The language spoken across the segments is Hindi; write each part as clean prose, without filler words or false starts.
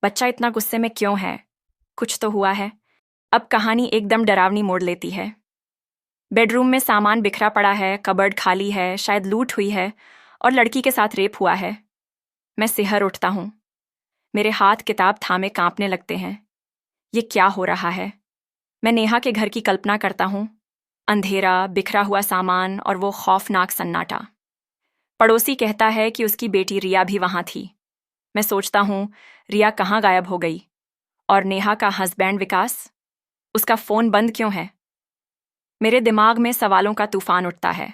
बच्चा इतना गुस्से में क्यों है? कुछ तो हुआ है। अब कहानी एकदम डरावनी मोड़ लेती है। बेडरूम में सामान बिखरा पड़ा है, कबर्ड खाली है, शायद लूट हुई है और लड़की के साथ रेप हुआ है। मैं सिहर उठता हूँ। मेरे हाथ किताब थामे कांपने लगते हैं। ये क्या हो रहा है? मैं नेहा के घर की कल्पना करता हूँ। अंधेरा, बिखरा हुआ सामान और वो खौफनाक सन्नाटा। पड़ोसी कहता है कि उसकी बेटी रिया भी वहां थी। मैं सोचता हूँ, रिया कहाँ गायब हो गई? और नेहा का हस्बैंड विकास? उसका फोन बंद क्यों है? मेरे दिमाग में सवालों का तूफान उठता है।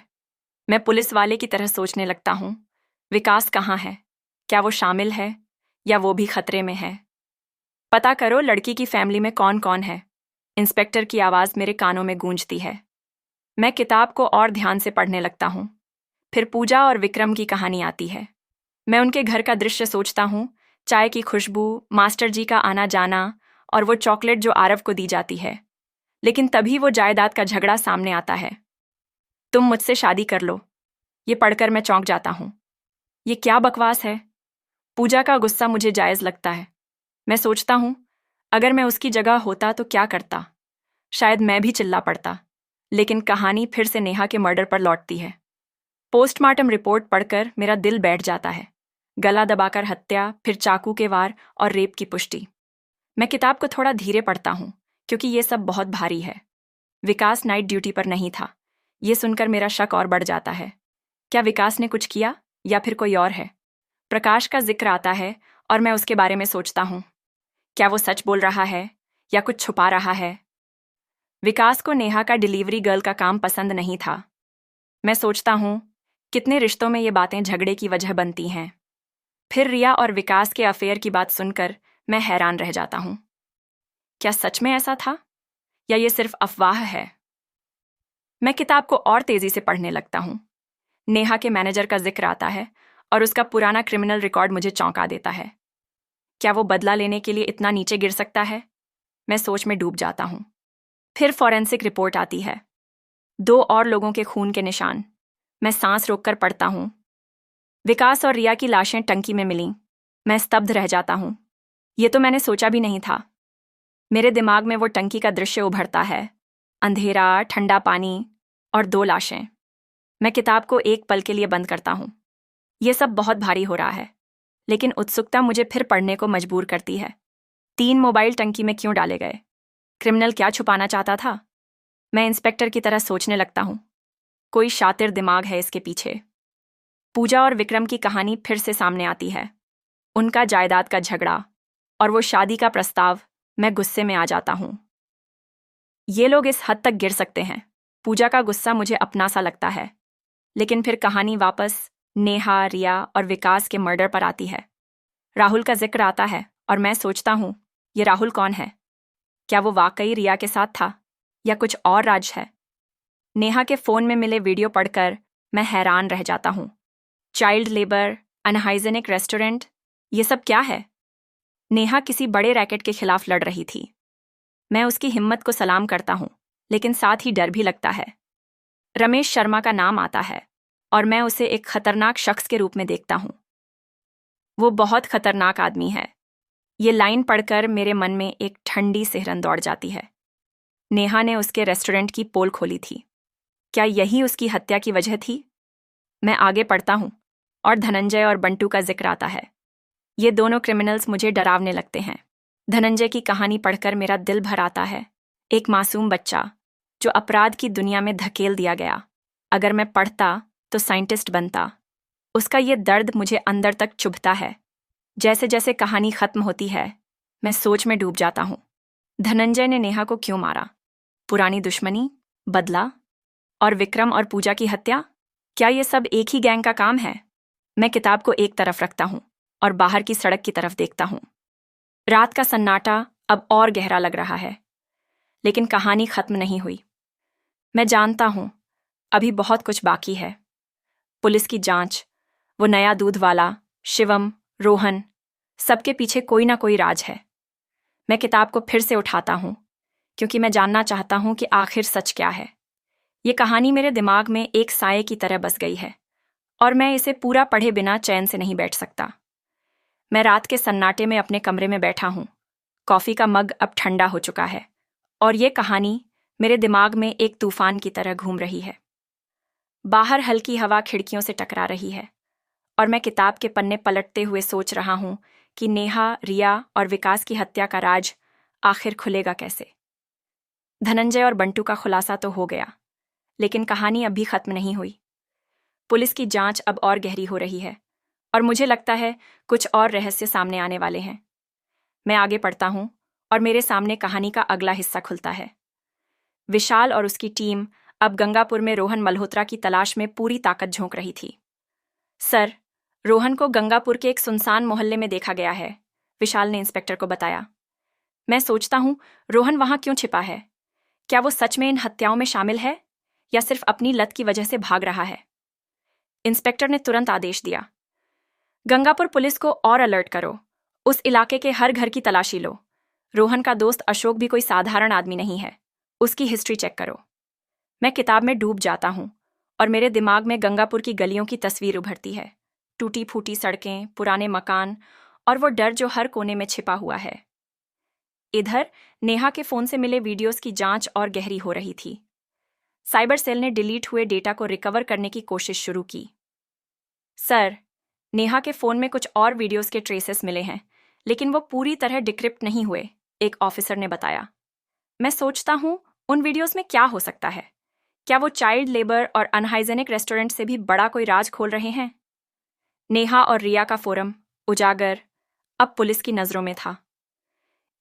मैं पुलिस वाले की तरह सोचने लगता हूँ। विकास कहाँ है? क्या वो शामिल है या वो भी खतरे में है? पता करो लड़की की फैमिली में कौन कौन है। इंस्पेक्टर की आवाज़ मेरे कानों में गूंजती है। मैं किताब को और ध्यान से पढ़ने लगता हूँ। फिर पूजा और विक्रम की कहानी आती है। मैं उनके घर का दृश्य सोचता हूँ। चाय की खुशबू, मास्टर जी का आना जाना और वो चॉकलेट जो आरव को दी जाती है। लेकिन तभी वो जायदाद का झगड़ा सामने आता है। तुम मुझसे शादी कर लो। ये पढ़कर मैं चौंक जाता हूँ। ये क्या बकवास है? पूजा का गुस्सा मुझे जायज़ लगता है। मैं सोचता हूँ, अगर मैं उसकी जगह होता तो क्या करता? शायद मैं भी चिल्ला पड़ता। लेकिन कहानी फिर से नेहा के मर्डर पर लौटती है। पोस्टमार्टम रिपोर्ट पढ़कर मेरा दिल बैठ जाता है। गला दबाकर हत्या, फिर चाकू के वार और रेप की पुष्टि। मैं किताब को थोड़ा धीरे पढ़ता हूँ, क्योंकि ये सब बहुत भारी है। विकास नाइट ड्यूटी पर नहीं था। ये सुनकर मेरा शक और बढ़ जाता है। क्या विकास ने कुछ किया या फिर कोई और है? प्रकाश का जिक्र आता है और मैं उसके बारे में सोचता हूँ। क्या वो सच बोल रहा है या कुछ छुपा रहा है? विकास को नेहा का डिलीवरी गर्ल का काम पसंद नहीं था। मैं सोचता हूँ, कितने रिश्तों में ये बातें झगड़े की वजह बनती हैं। फिर रिया और विकास के अफेयर की बात सुनकर मैं हैरान रह जाता हूँ। क्या सच में ऐसा था या ये सिर्फ अफवाह है? मैं किताब को और तेजी से पढ़ने लगता हूँ। नेहा के मैनेजर का जिक्र आता है और उसका पुराना क्रिमिनल रिकॉर्ड मुझे चौंका देता है। क्या वो बदला लेने के लिए इतना नीचे गिर सकता है? मैं सोच में डूब जाता हूँ। फिर फॉरेंसिक रिपोर्ट आती है। 2 और लोगों के खून के निशान। मैं सांस रोककर पढ़ता हूँ। विकास और रिया की लाशें टंकी में मिलीं। मैं स्तब्ध रह जाता हूँ। ये तो मैंने सोचा भी नहीं था। मेरे दिमाग में वो टंकी का दृश्य उभरता है। अंधेरा, ठंडा पानी और 2 लाशें। मैं किताब को एक पल के लिए बंद करता हूँ। ये सब बहुत भारी हो रहा है, लेकिन उत्सुकता मुझे फिर पढ़ने को मजबूर करती है। 3 मोबाइल टंकी में क्यों डाले गए? क्रिमिनल क्या छुपाना चाहता था? मैं इंस्पेक्टर की तरह सोचने लगता हूँ। कोई शातिर दिमाग है इसके पीछे। पूजा और विक्रम की कहानी फिर से सामने आती है। उनका जायदाद का झगड़ा और वो शादी का प्रस्ताव। मैं गुस्से में आ जाता हूँ। ये लोग इस हद तक गिर सकते हैं। पूजा का गुस्सा मुझे अपना सा लगता है। लेकिन फिर कहानी वापस नेहा, रिया और विकास के मर्डर पर आती है। राहुल का जिक्र आता है और मैं सोचता हूँ, ये राहुल कौन है? क्या वो वाकई रिया के साथ था या कुछ और राज है? नेहा के फोन में मिले वीडियो पढ़कर मैं हैरान रह जाता हूँ। चाइल्ड लेबर, अनहाइजेनिक रेस्टोरेंट, ये सब क्या है? नेहा किसी बड़े रैकेट के खिलाफ लड़ रही थी। मैं उसकी हिम्मत को सलाम करता हूँ, लेकिन साथ ही डर भी लगता है। रमेश शर्मा का नाम आता है और मैं उसे एक खतरनाक शख्स के रूप में देखता हूँ। वो बहुत खतरनाक आदमी है। ये लाइन पढ़कर मेरे मन में एक ठंडी सिहरन दौड़ जाती है। नेहा ने उसके रेस्टोरेंट की पोल खोली थी। क्या यही उसकी हत्या की वजह थी? मैं आगे पढ़ता हूँ और धनंजय और बंटू का जिक्र आता है। ये दोनों क्रिमिनल्स मुझे डरावने लगते हैं। धनंजय की कहानी पढ़कर मेरा दिल भर आता है। एक मासूम बच्चा जो अपराध की दुनिया में धकेल दिया गया। अगर मैं पढ़ता तो साइंटिस्ट बनता। उसका ये दर्द मुझे अंदर तक चुभता है। जैसे जैसे कहानी खत्म होती है, मैं सोच में डूब जाता हूँ। धनंजय ने नेहा को क्यों मारा? पुरानी दुश्मनी, बदला और विक्रम और पूजा की हत्या? क्या ये सब एक ही गैंग का काम है? मैं किताब को एक तरफ रखता हूँ और बाहर की सड़क की तरफ देखता हूँ। रात का सन्नाटा अब और गहरा लग रहा है, लेकिन कहानी खत्म नहीं हुई। मैं जानता हूँ अभी बहुत कुछ बाकी है। पुलिस की जांच, वो नया दूध वाला, शिवम, रोहन, सबके पीछे कोई ना कोई राज है। मैं किताब को फिर से उठाता हूँ, क्योंकि मैं जानना चाहता हूँ कि आखिर सच क्या है। ये कहानी मेरे दिमाग में एक साये की तरह बस गई है और मैं इसे पूरा पढ़े बिना चैन से नहीं बैठ सकता। मैं रात के सन्नाटे में अपने कमरे में बैठा हूँ। कॉफी का मग अब ठंडा हो चुका है और ये कहानी मेरे दिमाग में एक तूफान की तरह घूम रही है। बाहर हल्की हवा खिड़कियों से टकरा रही है और मैं किताब के पन्ने पलटते हुए सोच रहा हूँ कि नेहा, रिया और विकास की हत्या का राज आखिर खुलेगा कैसे। धनंजय और बंटू का खुलासा तो हो गया, लेकिन कहानी अभी खत्म नहीं हुई। पुलिस की जांच अब और गहरी हो रही है और मुझे लगता है कुछ और रहस्य सामने आने वाले हैं। मैं आगे पढ़ता हूँ और मेरे सामने कहानी का अगला हिस्सा खुलता है। विशाल और उसकी टीम अब गंगापुर में रोहन मल्होत्रा की तलाश में पूरी ताकत झोंक रही थी। सर, रोहन को गंगापुर के एक सुनसान मोहल्ले में देखा गया है, विशाल ने इंस्पेक्टर को बताया। मैं सोचता हूँ, रोहन वहां क्यों छिपा है? क्या वो सच में इन हत्याओं में शामिल है या सिर्फ अपनी लत की वजह से भाग रहा है? इंस्पेक्टर ने तुरंत आदेश दिया, गंगापुर पुलिस को और अलर्ट करो। उस इलाके के हर घर की तलाशी लो। रोहन का दोस्त अशोक भी कोई साधारण आदमी नहीं है, उसकी हिस्ट्री चेक करो। मैं किताब में डूब जाता हूँ और मेरे दिमाग में गंगापुर की गलियों की तस्वीर उभरती है। टूटी फूटी सड़कें, पुराने मकान और वो डर जो हर कोने में छिपा हुआ है। इधर नेहा के फोन से मिले वीडियोस की जांच और गहरी हो रही थी। साइबर सेल ने डिलीट हुए डेटा को रिकवर करने की कोशिश शुरू की। सर, नेहा के फोन में कुछ और वीडियोस के ट्रेसेस मिले हैं, लेकिन वो पूरी तरह डिक्रिप्ट नहीं हुए, एक ऑफिसर ने बताया। मैं सोचता हूँ, उन वीडियोस में क्या हो सकता है? क्या वो चाइल्ड लेबर और अनहाइजेनिक रेस्टोरेंट से भी बड़ा कोई राज खोल रहे हैं? नेहा और रिया का फोरम, उजागर, अब पुलिस की नजरों में था।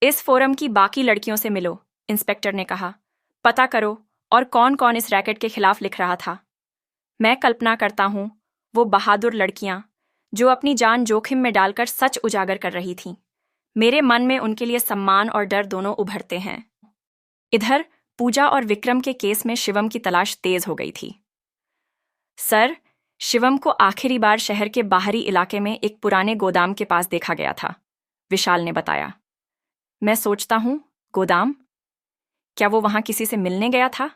इस फोरम की बाकी लड़कियों से मिलो, इंस्पेक्टर ने कहा। पता करो और कौन कौन इस रैकेट के खिलाफ लिख रहा था। मैं कल्पना करता हूँ, वो बहादुर लड़कियां जो अपनी जान जोखिम में डालकर सच उजागर कर रही थीं। मेरे मन में उनके लिए सम्मान और डर दोनों उभरते हैं। इधर पूजा और विक्रम के केस में शिवम की तलाश तेज हो गई थी। सर, शिवम को आखिरी बार शहर के बाहरी इलाके में एक पुराने गोदाम के पास देखा गया था, विशाल ने बताया। मैं सोचता हूँ, गोदाम? क्या वो वहां किसी से मिलने गया था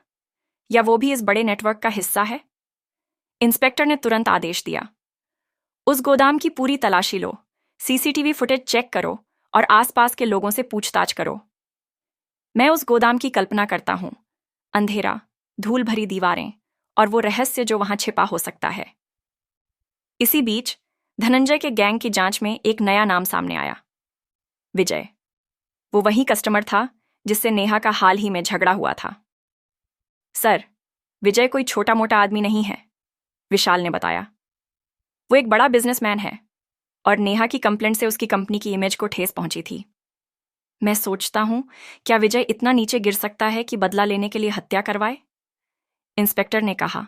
या वो भी इस बड़े नेटवर्क का हिस्सा है? इंस्पेक्टर ने तुरंत आदेश दिया, उस गोदाम की पूरी तलाशी लो, सीसीटीवी फुटेज चेक करो और आसपास के लोगों से पूछताछ करो। मैं उस गोदाम की कल्पना करता हूँ, अंधेरा, धूल भरी दीवारें और वो रहस्य जो वहां छिपा हो सकता है। इसी बीच धनंजय के गैंग की जांच में एक नया नाम सामने आया, विजय। वो वही कस्टमर था जिससे नेहा का हाल ही में झगड़ा हुआ था। सर, विजय कोई छोटा मोटा आदमी नहीं है, विशाल ने बताया। वो एक बड़ा बिजनेसमैन है और नेहा की कंप्लेंट से उसकी कंपनी की इमेज को ठेस पहुंची थी। मैं सोचता हूं, क्या विजय इतना नीचे गिर सकता है कि बदला लेने के लिए हत्या करवाए? इंस्पेक्टर ने कहा,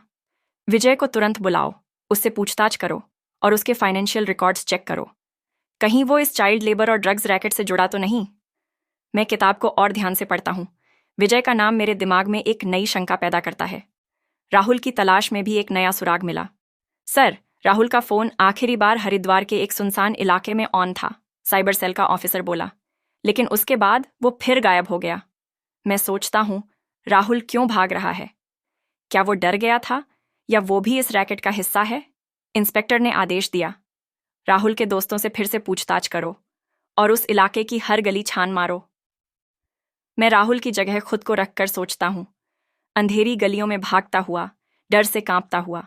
विजय को तुरंत बुलाओ, उससे पूछताछ करो और उसके फाइनेंशियल रिकॉर्ड्स चेक करो। कहीं वो इस चाइल्ड लेबर और ड्रग्स रैकेट से जुड़ा तो नहीं? मैं किताब को और ध्यान से पढ़ता हूँ। विजय का नाम मेरे दिमाग में एक नई शंका पैदा करता है। राहुल की तलाश में भी एक नया सुराग मिला। सर, राहुल का फोन आखिरी बार हरिद्वार के एक सुनसान इलाके में ऑन था, साइबर सेल का ऑफिसर बोला, लेकिन उसके बाद वो फिर गायब हो गया। मैं सोचता हूँ, राहुल क्यों भाग रहा है? क्या वो डर गया था या वो भी इस रैकेट का हिस्सा है? इंस्पेक्टर ने आदेश दिया, राहुल के दोस्तों से फिर से पूछताछ करो और उस इलाके की हर गली छान मारो। मैं राहुल की जगह खुद को रखकर सोचता हूँ, अंधेरी गलियों में भागता हुआ, डर से कांपता हुआ।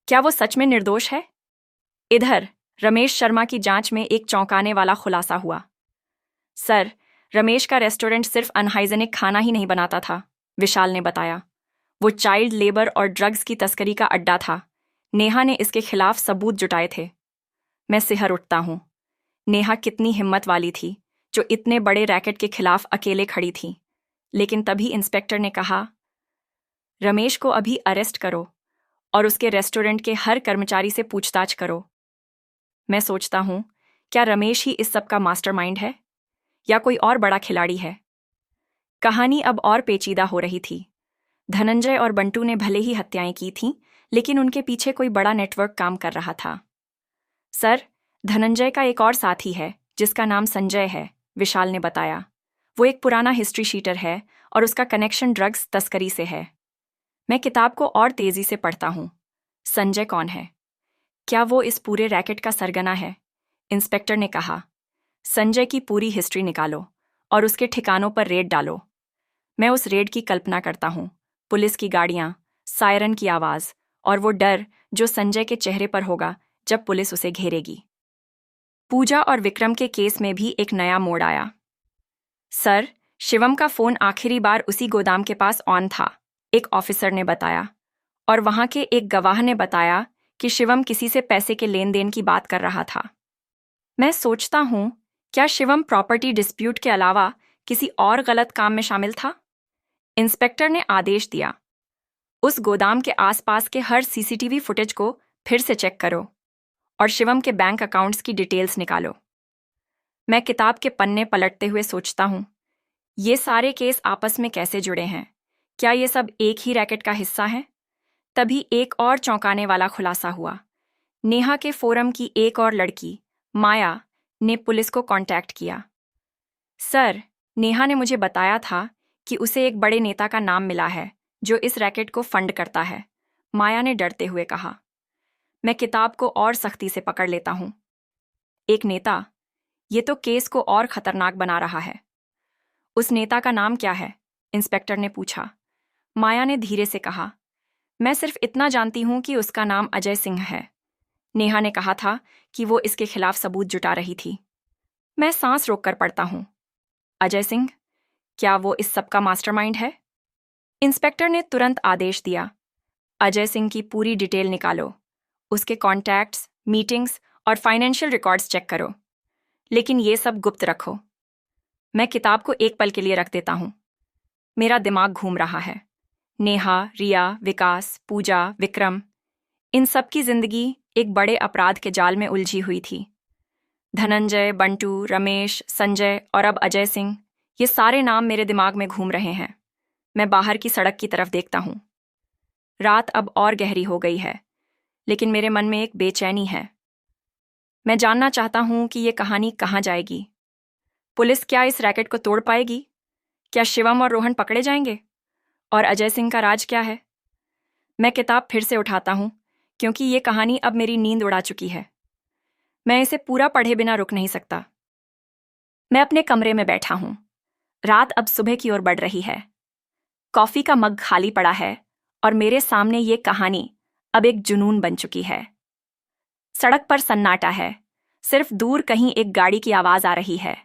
क्या वो सच में निर्दोष है? इधर रमेश शर्मा की जांच में एक चौंकाने वाला खुलासा हुआ। सर, रमेश का रेस्टोरेंट सिर्फ अनहाइजेनिक खाना ही नहीं बनाता था, विशाल ने बताया। वो चाइल्ड लेबर और ड्रग्स की तस्करी का अड्डा था। नेहा ने इसके खिलाफ सबूत जुटाए थे। मैं सिहर उठता हूँ। नेहा कितनी हिम्मत वाली थी जो इतने बड़े रैकेट के खिलाफ अकेले खड़ी थी। लेकिन तभी इंस्पेक्टर ने कहा, रमेश को अभी अरेस्ट करो और उसके रेस्टोरेंट के हर कर्मचारी से पूछताछ करो। मैं सोचता हूँ, क्या रमेश ही इस सब का मास्टरमाइंड है या कोई और बड़ा खिलाड़ी है? कहानी अब और पेचीदा हो रही थी। धनंजय और बंटू ने भले ही हत्याएं की थीं, लेकिन उनके पीछे कोई बड़ा नेटवर्क काम कर रहा था। सर, धनंजय का एक और साथी है जिसका नाम संजय है, विशाल ने बताया। वो एक पुराना हिस्ट्री शीटर है और उसका कनेक्शन ड्रग्स तस्करी से है। मैं किताब को और तेजी से पढ़ता हूँ। संजय कौन है? क्या वो इस पूरे रैकेट का सरगना है इंस्पेक्टर ने कहा। संजय की पूरी हिस्ट्री निकालो और उसके ठिकानों पर रेड डालो। मैं उस रेड की कल्पना करता हूँ। पुलिस की गाड़ियाँ, सायरन की आवाज़ और वो डर जो संजय के चेहरे पर होगा जब पुलिस उसे घेरेगी। पूजा और विक्रम के केस में भी एक नया मोड़ आया। सर, शिवम का फोन आखिरी बार उसी गोदाम के पास ऑन था, एक ऑफिसर ने बताया, और वहां के एक गवाह ने बताया कि शिवम किसी से पैसे के लेन देन की बात कर रहा था। मैं सोचता हूं, क्या शिवम प्रॉपर्टी डिस्प्यूट के अलावा किसी और गलत काम में शामिल था? इंस्पेक्टर ने आदेश दिया, उस गोदाम के आसपास के हर सीसीटीवी फुटेज को फिर से चेक करो और शिवम के बैंक अकाउंट्स की डिटेल्स निकालो। मैं किताब के पन्ने पलटते हुए सोचता हूं, ये सारे केस आपस में कैसे जुड़े हैं? क्या ये सब एक ही रैकेट का हिस्सा है? तभी एक और चौंकाने वाला खुलासा हुआ। नेहा के फोरम की एक और लड़की, माया, ने पुलिस को कांटेक्ट किया। सर, नेहा ने मुझे बताया था कि उसे एक बड़े नेता का नाम मिला है जो इस रैकेट को फंड करता है, माया ने डरते हुए कहा। मैं किताब को और सख्ती से पकड़ लेता हूं। एक नेता? ये तो केस को और खतरनाक बना रहा है। उस नेता का नाम क्या है? इंस्पेक्टर ने पूछा। माया ने धीरे से कहा, मैं सिर्फ इतना जानती हूं कि उसका नाम अजय सिंह है। नेहा ने कहा था कि वो इसके खिलाफ सबूत जुटा रही थी। मैं सांस रोककर पढ़ता हूं। अजय सिंह? क्या वो इस सब का मास्टरमाइंड है? इंस्पेक्टर ने तुरंत आदेश दिया, अजय सिंह की पूरी डिटेल निकालो, उसके कॉन्टैक्ट्स, मीटिंग्स और फाइनेंशियल रिकॉर्ड्स चेक करो, लेकिन ये सब गुप्त रखो। मैं किताब को एक पल के लिए रख देता हूं। मेरा दिमाग घूम रहा है। नेहा, रिया, विकास, पूजा, विक्रम, इन सब की जिंदगी एक बड़े अपराध के जाल में उलझी हुई थी। धनंजय, बंटू, रमेश, संजय और अब अजय सिंह, ये सारे नाम मेरे दिमाग में घूम रहे हैं। मैं बाहर की सड़क की तरफ देखता हूं। रात अब और गहरी हो गई है, लेकिन मेरे मन में एक बेचैनी है। मैं जानना चाहता हूं कि ये कहानी कहां जाएगी। पुलिस क्या इस रैकेट को तोड़ पाएगी? क्या शिवम और रोहन पकड़े जाएंगे? और अजय सिंह का राज क्या है? मैं किताब फिर से उठाता हूं, क्योंकि ये कहानी अब मेरी नींद उड़ा चुकी है। मैं इसे पूरा पढ़े बिना रुक नहीं सकता। मैं अपने कमरे में बैठा हूं। रात अब सुबह की ओर बढ़ रही है। कॉफी का मग खाली पड़ा है और मेरे सामने ये कहानी अब एक जुनून बन चुकी है। सड़क पर सन्नाटा है, सिर्फ दूर कहीं एक गाड़ी की आवाज आ रही है।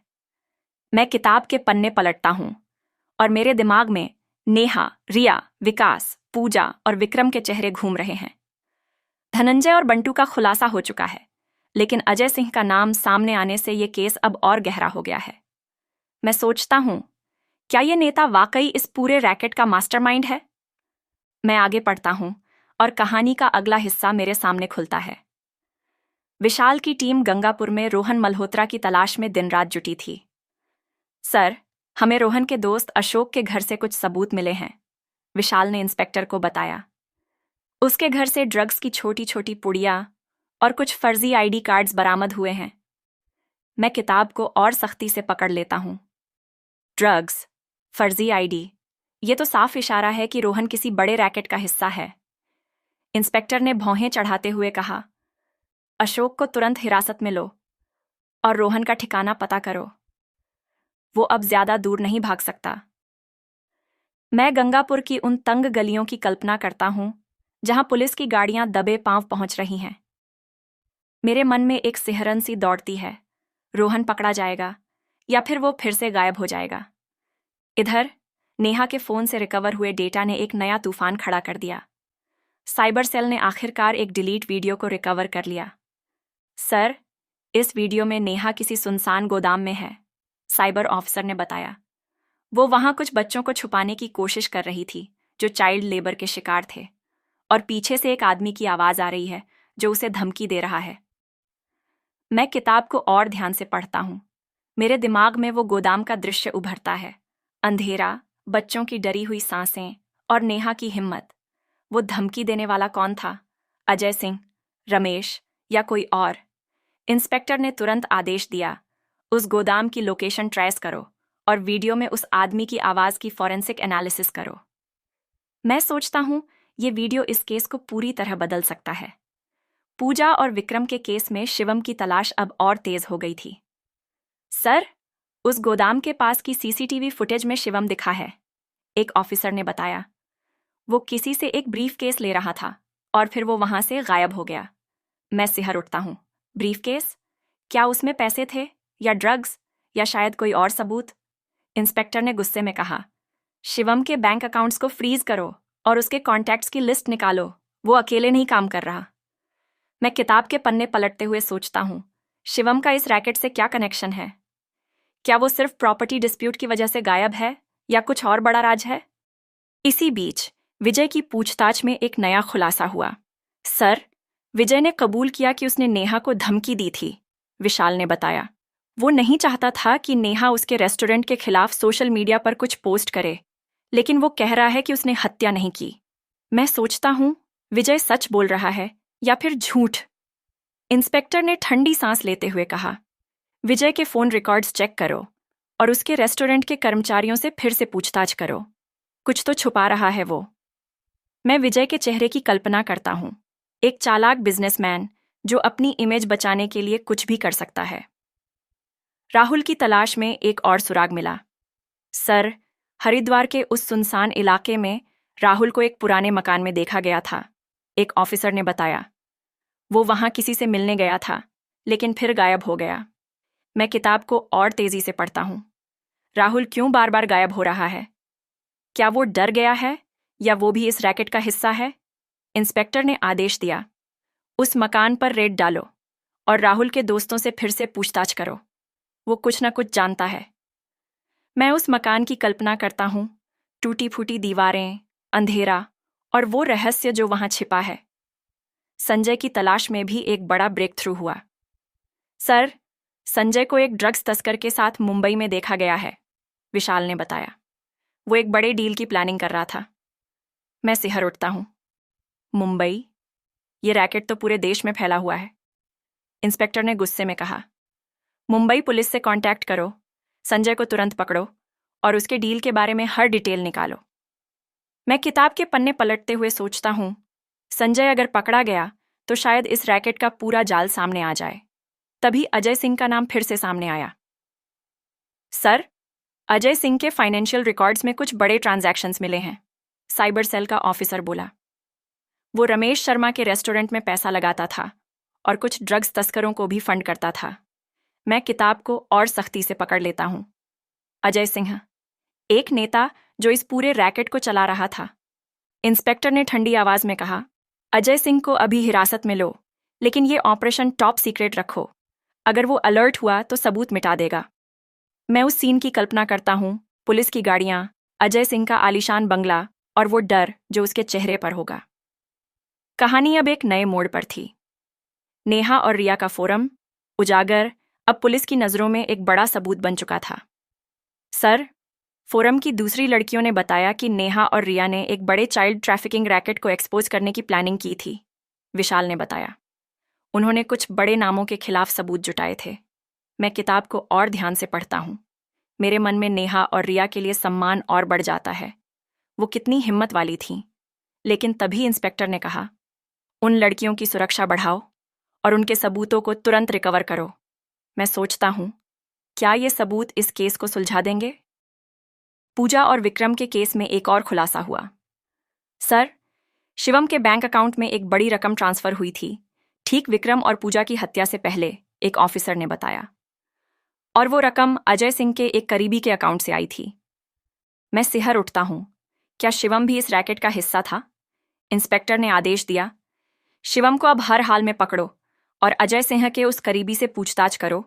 मैं किताब के पन्ने पलटता हूं और मेरे दिमाग में नेहा, रिया, विकास, पूजा और विक्रम के चेहरे घूम रहे हैं। धनंजय और बंटू का खुलासा हो चुका है, लेकिन अजय सिंह का नाम सामने आने से यह केस अब और गहरा हो गया है। मैं सोचता हूं, क्या यह नेता वाकई इस पूरे रैकेट का मास्टरमाइंड है? मैं आगे पढ़ता हूं और कहानी का अगला हिस्सा मेरे सामने खुलता है। विशाल की टीम गंगापुर में रोहन मल्होत्रा की तलाश में दिन रात जुटी थी। सर, हमें रोहन के दोस्त अशोक के घर से कुछ सबूत मिले हैं, विशाल ने इंस्पेक्टर को बताया। उसके घर से ड्रग्स की छोटी छोटी पुड़िया और कुछ फर्जी आईडी कार्ड्स बरामद हुए हैं। मैं किताब को और सख्ती से पकड़ लेता हूं। ड्रग्स, फर्जी आईडी, ये तो साफ इशारा है कि रोहन किसी बड़े रैकेट का हिस्सा है। इंस्पेक्टर ने भौहें चढ़ाते हुए कहा, अशोक को तुरंत हिरासत में लो और रोहन का ठिकाना पता करो। वो अब ज्यादा दूर नहीं भाग सकता। मैं गंगापुर की उन तंग गलियों की कल्पना करता हूं जहां पुलिस की गाड़ियां दबे पांव पहुंच रही हैं। मेरे मन में एक सिहरन सी दौड़ती है, रोहन पकड़ा जाएगा या फिर वो फिर से गायब हो जाएगा। इधर नेहा के फोन से रिकवर हुए डेटा ने एक नया तूफान खड़ा कर दिया। साइबर सेल ने आखिरकार एक डिलीट वीडियो को रिकवर कर लिया। सर, इस वीडियो में नेहा किसी सुनसान गोदाम में है, साइबर ऑफिसर ने बताया। वो वहां कुछ बच्चों को छुपाने की कोशिश कर रही थी जो चाइल्ड लेबर के शिकार थे, और पीछे से एक आदमी की आवाज आ रही है जो उसे धमकी दे रहा है। मैं किताब को और ध्यान से पढ़ता हूं। मेरे दिमाग में वो गोदाम का दृश्य उभरता है, अंधेरा, बच्चों की डरी हुई सांसें और नेहा की हिम्मत। वो धमकी देने वाला कौन था? अजय सिंह, रमेश या कोई और? इंस्पेक्टर ने तुरंत आदेश दिया, उस गोदाम की लोकेशन ट्रेस करो और वीडियो में उस आदमी की आवाज की फॉरेंसिक एनालिसिस करो। मैं सोचता हूं, ये वीडियो इस केस को पूरी तरह बदल सकता है। पूजा और विक्रम के केस में शिवम की तलाश अब और तेज हो गई थी। सर, उस गोदाम के पास की सीसीटीवी फुटेज में शिवम दिखा है, एक ऑफिसर ने बताया। वो किसी से एक ब्रीफ केस ले रहा था और फिर वो वहां से गायब हो गया। मैं सिहर उठता हूँ। Brief case? क्या उसमें पैसे थे या ड्रग्स या शायद कोई और सबूत? इंस्पेक्टर ने गुस्से में कहा, शिवम के बैंक अकाउंट्स को फ्रीज करो और उसके कॉन्टैक्ट्स की लिस्ट निकालो। वो अकेले नहीं काम कर रहा। मैं किताब के पन्ने पलटते हुए सोचता हूँ, शिवम का इस रैकेट से क्या कनेक्शन है? क्या वो सिर्फ प्रॉपर्टी डिस्प्यूट की वजह से गायब है या कुछ और बड़ा राज है? इसी बीच विजय की पूछताछ में एक नया खुलासा हुआ। सर, विजय ने कबूल किया कि उसने नेहा को धमकी दी थी, विशाल ने बताया। वो नहीं चाहता था कि नेहा उसके रेस्टोरेंट के खिलाफ सोशल मीडिया पर कुछ पोस्ट करे, लेकिन वो कह रहा है कि उसने हत्या नहीं की। मैं सोचता हूँ, विजय सच बोल रहा है या फिर झूठ? इंस्पेक्टर ने ठंडी सांस लेते हुए कहा, विजय के फोन रिकॉर्ड्स चेक करो और उसके रेस्टोरेंट के कर्मचारियों से फिर से पूछताछ करो। कुछ तो छुपा रहा है वो। मैं विजय के चेहरे की कल्पना करता हूँ, एक चालाक बिजनेसमैन जो अपनी इमेज बचाने के लिए कुछ भी कर सकता है। राहुल की तलाश में एक और सुराग मिला। सर, हरिद्वार के उस सुनसान इलाके में राहुल को एक पुराने मकान में देखा गया था, एक ऑफिसर ने बताया। वो वहां किसी से मिलने गया था, लेकिन फिर गायब हो गया। मैं किताब को और तेजी से पढ़ता हूँ। राहुल क्यों बार बार गायब हो रहा है? क्या वो डर गया है या वो भी इस रैकेट का हिस्सा है? इंस्पेक्टर ने आदेश दिया, उस मकान पर रेड डालो और राहुल के दोस्तों से फिर से पूछताछ करो। वो कुछ न कुछ जानता है। मैं उस मकान की कल्पना करता हूँ, टूटी फूटी दीवारें, अंधेरा और वो रहस्य जो वहां छिपा है। संजय की तलाश में भी एक बड़ा ब्रेक थ्रू हुआ। सर, संजय को एक ड्रग्स तस्कर के साथ मुंबई में देखा गया है, विशाल ने बताया। वो एक बड़े डील की प्लानिंग कर रहा था। मैं सिहर उठता हूँ। मुंबई? ये रैकेट तो पूरे देश में फैला हुआ है। इंस्पेक्टर ने गुस्से में कहा, मुंबई पुलिस से कांटेक्ट करो, संजय को तुरंत पकड़ो और उसके डील के बारे में हर डिटेल निकालो। मैं किताब के पन्ने पलटते हुए सोचता हूँ, संजय अगर पकड़ा गया तो शायद इस रैकेट का पूरा जाल सामने आ जाए। तभी अजय सिंह का नाम फिर से सामने आया। सर, अजय सिंह के फाइनेंशियल रिकॉर्ड्स में कुछ बड़े ट्रांजैक्शंस मिले हैं, साइबर सेल का ऑफिसर बोला। वो रमेश शर्मा के रेस्टोरेंट में पैसा लगाता था और कुछ ड्रग्स तस्करों को भी फंड करता था। मैं किताब को और सख्ती से पकड़ लेता हूँ। अजय सिंह, एक नेता जो इस पूरे रैकेट को चला रहा था। इंस्पेक्टर ने ठंडी आवाज में कहा, अजय सिंह को अभी हिरासत में लो, लेकिन ये ऑपरेशन टॉप सीक्रेट रखो। अगर वो अलर्ट हुआ तो सबूत मिटा देगा। मैं उस सीन की कल्पना करता हूँ, पुलिस की गाड़ियाँ, अजय सिंह का आलीशान बंगला और वो डर जो उसके चेहरे पर होगा। कहानी अब एक नए मोड़ पर थी। नेहा और रिया का फोरम, उजागर, अब पुलिस की नज़रों में एक बड़ा सबूत बन चुका था। सर, फोरम की दूसरी लड़कियों ने बताया कि नेहा और रिया ने एक बड़े चाइल्ड ट्रैफिकिंग रैकेट को एक्सपोज करने की प्लानिंग की थी, विशाल ने बताया। उन्होंने कुछ बड़े नामों के खिलाफ सबूत जुटाए थे। मैं किताब को और ध्यान से पढ़ता हूँ। मेरे मन में नेहा और रिया के लिए सम्मान और बढ़ जाता है। वो कितनी हिम्मत वाली थीं। लेकिन तभी इंस्पेक्टर ने कहा, उन लड़कियों की सुरक्षा बढ़ाओ और उनके सबूतों को तुरंत रिकवर करो। मैं सोचता हूँ, क्या ये सबूत इस केस को सुलझा देंगे? पूजा और विक्रम के केस में एक और खुलासा हुआ। सर, शिवम के बैंक अकाउंट में एक बड़ी रकम ट्रांसफर हुई थी, ठीक विक्रम और पूजा की हत्या से पहले, एक ऑफिसर ने बताया। और वो रकम अजय सिंह के एक करीबी के अकाउंट से आई थी। मैं सिहर उठता हूँ। क्या शिवम भी इस रैकेट का हिस्सा था? इंस्पेक्टर ने आदेश दिया, शिवम को अब हर हाल में पकड़ो और अजय सिंह के उस करीबी से पूछताछ करो।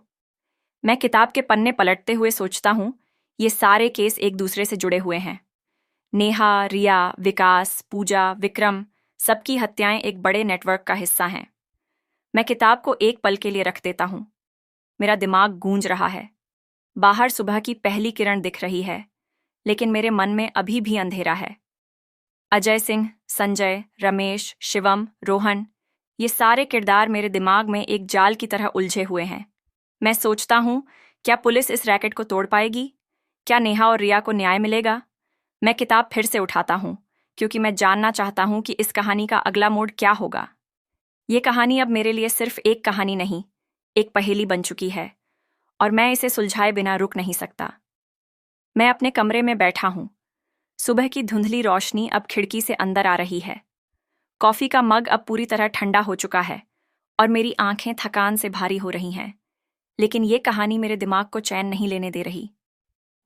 मैं किताब के पन्ने पलटते हुए सोचता हूँ, ये सारे केस एक दूसरे से जुड़े हुए हैं। नेहा, रिया, विकास, पूजा, विक्रम, सबकी हत्याएं एक बड़े नेटवर्क का हिस्सा हैं। मैं किताब को एक पल के लिए रख देता हूँ। मेरा दिमाग गूंज रहा है। बाहर सुबह की पहली किरण दिख रही है, लेकिन मेरे मन में अभी भी अंधेरा है। अजय सिंह, संजय, रमेश, शिवम, रोहन, ये सारे किरदार मेरे दिमाग में एक जाल की तरह उलझे हुए हैं। मैं सोचता हूँ, क्या पुलिस इस रैकेट को तोड़ पाएगी? क्या नेहा और रिया को न्याय मिलेगा? मैं किताब फिर से उठाता हूँ, क्योंकि मैं जानना चाहता हूँ कि इस कहानी का अगला मोड़ क्या होगा। ये कहानी अब मेरे लिए सिर्फ एक कहानी नहीं, एक पहेली बन चुकी है और मैं इसे सुलझाए बिना रुक नहीं सकता। मैं अपने कमरे में बैठा हूं। सुबह की धुंधली रोशनी अब खिड़की से अंदर आ रही है। कॉफी का मग अब पूरी तरह ठंडा हो चुका है और मेरी आंखें थकान से भारी हो रही हैं। लेकिन ये कहानी मेरे दिमाग को चैन नहीं लेने दे रही।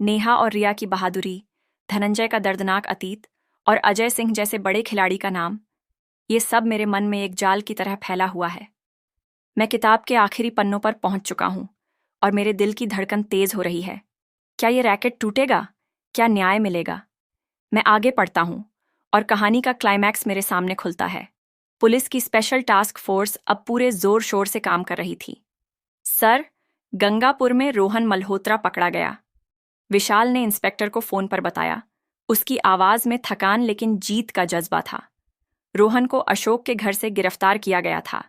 नेहा और रिया की बहादुरी, धनंजय का दर्दनाक अतीत और अजय सिंह जैसे बड़े खिलाड़ी का नाम, ये सब मेरे मन में एक जाल की तरह फैला हुआ है। मैं किताब के आखिरी पन्नों पर पहुंच चुका हूं और मेरे दिल की धड़कन तेज हो रही है। क्या ये रैकेट टूटेगा? क्या न्याय मिलेगा? मैं आगे पढ़ता हूं और कहानी का क्लाइमैक्स मेरे सामने खुलता है। पुलिस की स्पेशल टास्क फोर्स अब पूरे जोर शोर से काम कर रही थी। सर, गंगापुर में रोहन मल्होत्रा पकड़ा गया, विशाल ने इंस्पेक्टर को फोन पर बताया। उसकी आवाज में थकान लेकिन जीत का जज्बा था। रोहन को अशोक के घर से गिरफ्तार किया गया था,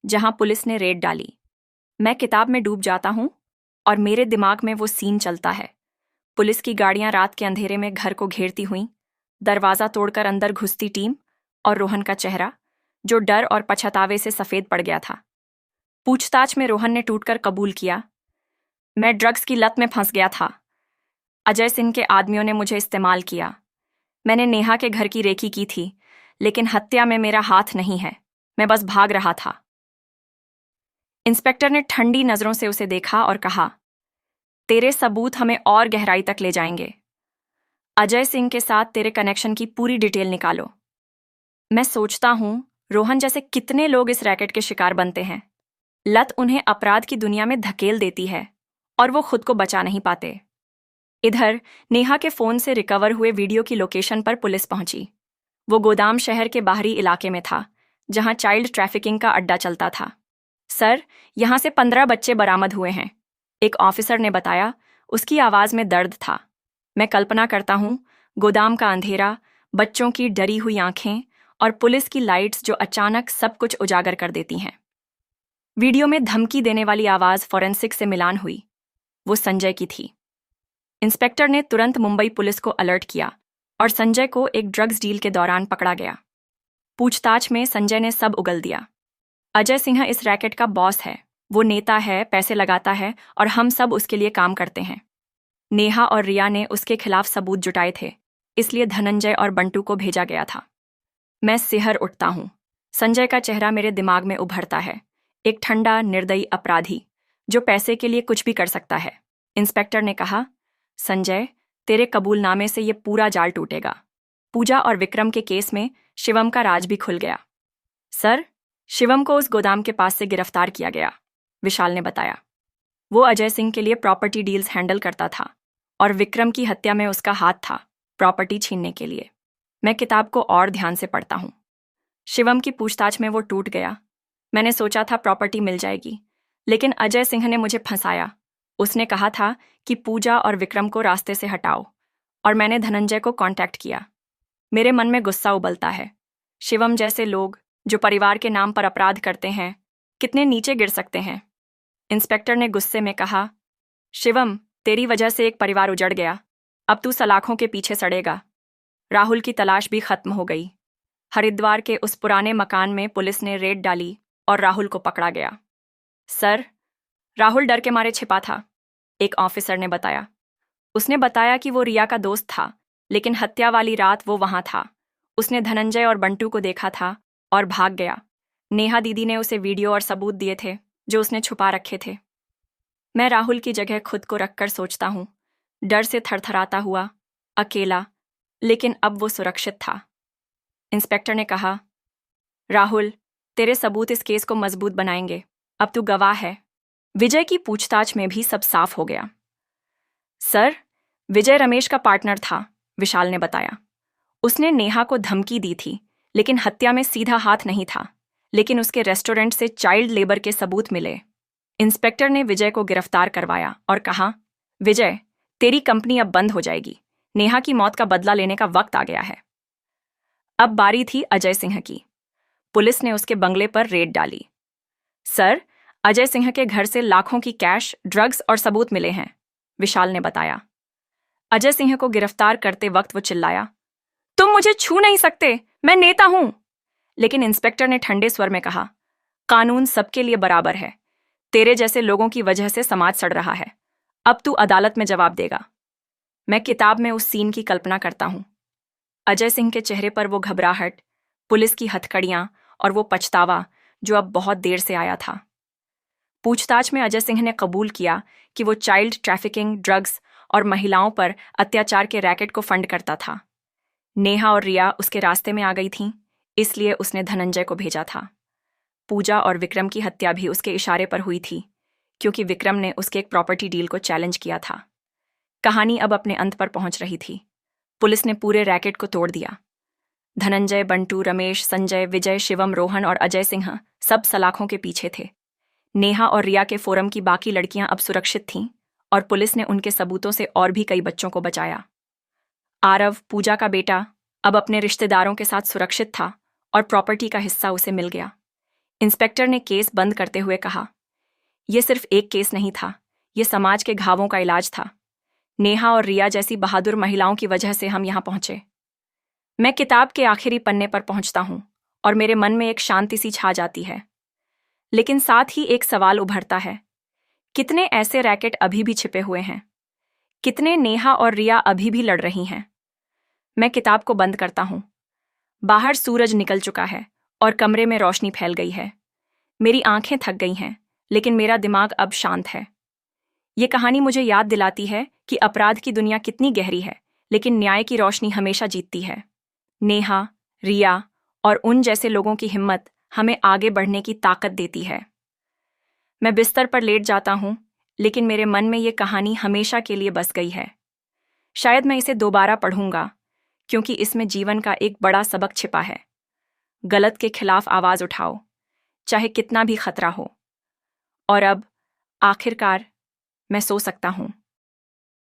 जहां पुलिस ने रेड डाली। मैं किताब में डूब जाता हूं और मेरे दिमाग में वो सीन चलता है। पुलिस की गाड़ियां रात के अंधेरे में घर को घेरती हुईं, दरवाजा तोड़कर अंदर घुसती टीम और रोहन का चेहरा, जो डर और पछतावे से सफेद पड़ गया था। पूछताछ में रोहन ने टूटकर कबूल किया, मैं ड्रग्स की लत में फंस गया था। अजय सिंह के आदमियों ने मुझे इस्तेमाल किया। मैंने नेहा के घर की रेकी की थी, लेकिन हत्या में मेरा हाथ नहीं है। मैं बस भाग रहा था। इंस्पेक्टर ने ठंडी नजरों से उसे देखा और कहा, तेरे सबूत हमें और गहराई तक ले जाएंगे। अजय सिंह के साथ तेरे कनेक्शन की पूरी डिटेल निकालो। मैं सोचता हूं, रोहन जैसे कितने लोग इस रैकेट के शिकार बनते हैं। लत उन्हें अपराध की दुनिया में धकेल देती है और वो खुद को बचा नहीं पाते। इधर नेहा के फोन से रिकवर हुए वीडियो की लोकेशन पर पुलिस पहुंची। वो गोदाम शहर के बाहरी इलाके में था, जहां चाइल्ड ट्रैफिकिंग का अड्डा चलता था। सर, यहां से 15 बच्चे बरामद हुए हैं, एक ऑफिसर ने बताया। उसकी आवाज में दर्द था। मैं कल्पना करता हूं, गोदाम का अंधेरा, बच्चों की डरी हुई आंखें और पुलिस की लाइट्स जो अचानक सब कुछ उजागर कर देती हैं। वीडियो में धमकी देने वाली आवाज फॉरेंसिक से मिलान हुई। वो संजय की थी। इंस्पेक्टर ने तुरंत मुंबई पुलिस को अलर्ट किया और संजय को एक ड्रग्स डील के दौरान पकड़ा गया। पूछताछ में संजय ने सब उगल दिया। अजय सिंह इस रैकेट का बॉस है। वो नेता है, पैसे लगाता है और हम सब उसके लिए काम करते हैं। नेहा और रिया ने उसके खिलाफ सबूत जुटाए थे, इसलिए धनंजय और बंटू को भेजा गया था। मैं सिहर उठता हूं। संजय का चेहरा मेरे दिमाग में उभरता है, एक ठंडा, निर्दयी अपराधी जो पैसे के लिए कुछ भी कर सकता है। इंस्पेक्टर ने कहा, संजय, तेरे कबूलनामे से ये पूरा जाल टूटेगा। पूजा और विक्रम के केस में शिवम का राज भी खुल गया। सर, शिवम को उस गोदाम के पास से गिरफ्तार किया गया, विशाल ने बताया। वो अजय सिंह के लिए प्रॉपर्टी डील्स हैंडल करता था और विक्रम की हत्या में उसका हाथ था, प्रॉपर्टी छीनने के लिए। मैं किताब को और ध्यान से पढ़ता हूं। शिवम की पूछताछ में वो टूट गया। मैंने सोचा था प्रॉपर्टी मिल जाएगी, लेकिन अजय सिंह ने मुझे फंसाया। उसने कहा था कि पूजा और विक्रम को रास्ते से हटाओ, और मैंने धनंजय को कांटेक्ट किया। मेरे मन में गुस्सा उबलता है। शिवम जैसे लोग जो परिवार के नाम पर अपराध करते हैं, कितने नीचे गिर सकते हैं। इंस्पेक्टर ने गुस्से में कहा, शिवम, तेरी वजह से एक परिवार उजड़ गया। अब तू सलाखों के पीछे सड़ेगा। राहुल की तलाश भी खत्म हो गई। हरिद्वार के उस पुराने मकान में पुलिस ने रेड डाली और राहुल को पकड़ा गया। सर, राहुल डर के मारे छिपा था, एक ऑफिसर ने बताया। उसने बताया कि वो रिया का दोस्त था, लेकिन हत्या वाली रात वो वहां था। उसने धनंजय और बंटू को देखा था और भाग गया। नेहा दीदी ने उसे वीडियो और सबूत दिए थे जो उसने छुपा रखे थे। मैं राहुल की जगह खुद को रखकर सोचता हूं, डर से थरथराता हुआ, अकेला, लेकिन अब वो सुरक्षित था। इंस्पेक्टर ने कहा, राहुल, तेरे सबूत इस केस को मजबूत बनाएंगे। अब तू गवाह है। विजय की पूछताछ में भी सब साफ हो गया। सर, विजय रमेश का पार्टनर था, विशाल ने बताया। उसने नेहा को धमकी दी थी, लेकिन हत्या में सीधा हाथ नहीं था। लेकिन उसके रेस्टोरेंट से चाइल्ड लेबर के सबूत मिले। इंस्पेक्टर ने विजय को गिरफ्तार करवाया और कहा, विजय, तेरी कंपनी अब बंद हो जाएगी। नेहा की मौत का बदला लेने का वक्त आ गया है। अब बारी थी अजय सिंह की। पुलिस ने उसके बंगले पर रेड डाली। सर, अजय सिंह के घर से लाखों की कैश, ड्रग्स और सबूत मिले हैं, विशाल ने बताया। अजय सिंह को गिरफ्तार करते वक्त वो चिल्लाया, तुम मुझे छू नहीं सकते, मैं नेता हूं। लेकिन इंस्पेक्टर ने ठंडे स्वर में कहा, कानून सबके लिए बराबर है। तेरे जैसे लोगों की वजह से समाज सड़ रहा है। अब तू अदालत में जवाब देगा। मैं किताब में उस सीन की कल्पना करता हूं। अजय सिंह के चेहरे पर वो घबराहट, पुलिस की हथकड़ियां और वो पछतावा जो अब बहुत देर से आया था। पूछताछ में अजय सिंह ने कबूल किया कि वो चाइल्ड ट्रैफिकिंग, ड्रग्स और महिलाओं पर अत्याचार के रैकेट को फंड करता था। नेहा और रिया उसके रास्ते में आ गई थीं, इसलिए उसने धनंजय को भेजा था। पूजा और विक्रम की हत्या भी उसके इशारे पर हुई थी, क्योंकि विक्रम ने उसके एक प्रॉपर्टी डील को चैलेंज किया था। कहानी अब अपने अंत पर पहुंच रही थी। पुलिस ने पूरे रैकेट को तोड़ दिया। धनंजय, बंटू, रमेश, संजय, विजय, शिवम, रोहन और अजय सिंह सब सलाखों के पीछे थे। नेहा और रिया के फोरम की बाकी लड़कियां अब सुरक्षित थीं और पुलिस ने उनके सबूतों से और भी कई बच्चों को बचाया। आरव, पूजा का बेटा, अब अपने रिश्तेदारों के साथ सुरक्षित था और प्रॉपर्टी का हिस्सा उसे मिल गया। इंस्पेक्टर ने केस बंद करते हुए कहा, यह सिर्फ एक केस नहीं था, यह समाज के घावों का इलाज था। नेहा और रिया जैसी बहादुर महिलाओं की वजह से हम यहां पहुंचे। मैं किताब के आखिरी पन्ने पर पहुंचता हूं और मेरे मन में एक शांति सी छा जाती है, लेकिन साथ ही एक सवाल उभरता है, कितने ऐसे रैकेट अभी भी छिपे हुए हैं? कितने नेहा और रिया अभी भी लड़ रही हैं? मैं किताब को बंद करता हूं। बाहर सूरज निकल चुका है और कमरे में रोशनी फैल गई है। मेरी आंखें थक गई हैं, लेकिन मेरा दिमाग अब शांत है। ये कहानी मुझे याद दिलाती है कि अपराध की दुनिया कितनी गहरी है, लेकिन न्याय की रोशनी हमेशा जीतती है। नेहा, रिया और उन जैसे लोगों की हिम्मत हमें आगे बढ़ने की ताकत देती है। मैं बिस्तर पर लेट जाता हूं, लेकिन मेरे मन में ये कहानी हमेशा के लिए बस गई है। शायद मैं इसे दोबारा पढ़ूंगा, क्योंकि इसमें जीवन का एक बड़ा सबक छिपा है। गलत के खिलाफ आवाज उठाओ, चाहे कितना भी खतरा हो। और अब आखिरकार मैं सो सकता हूं।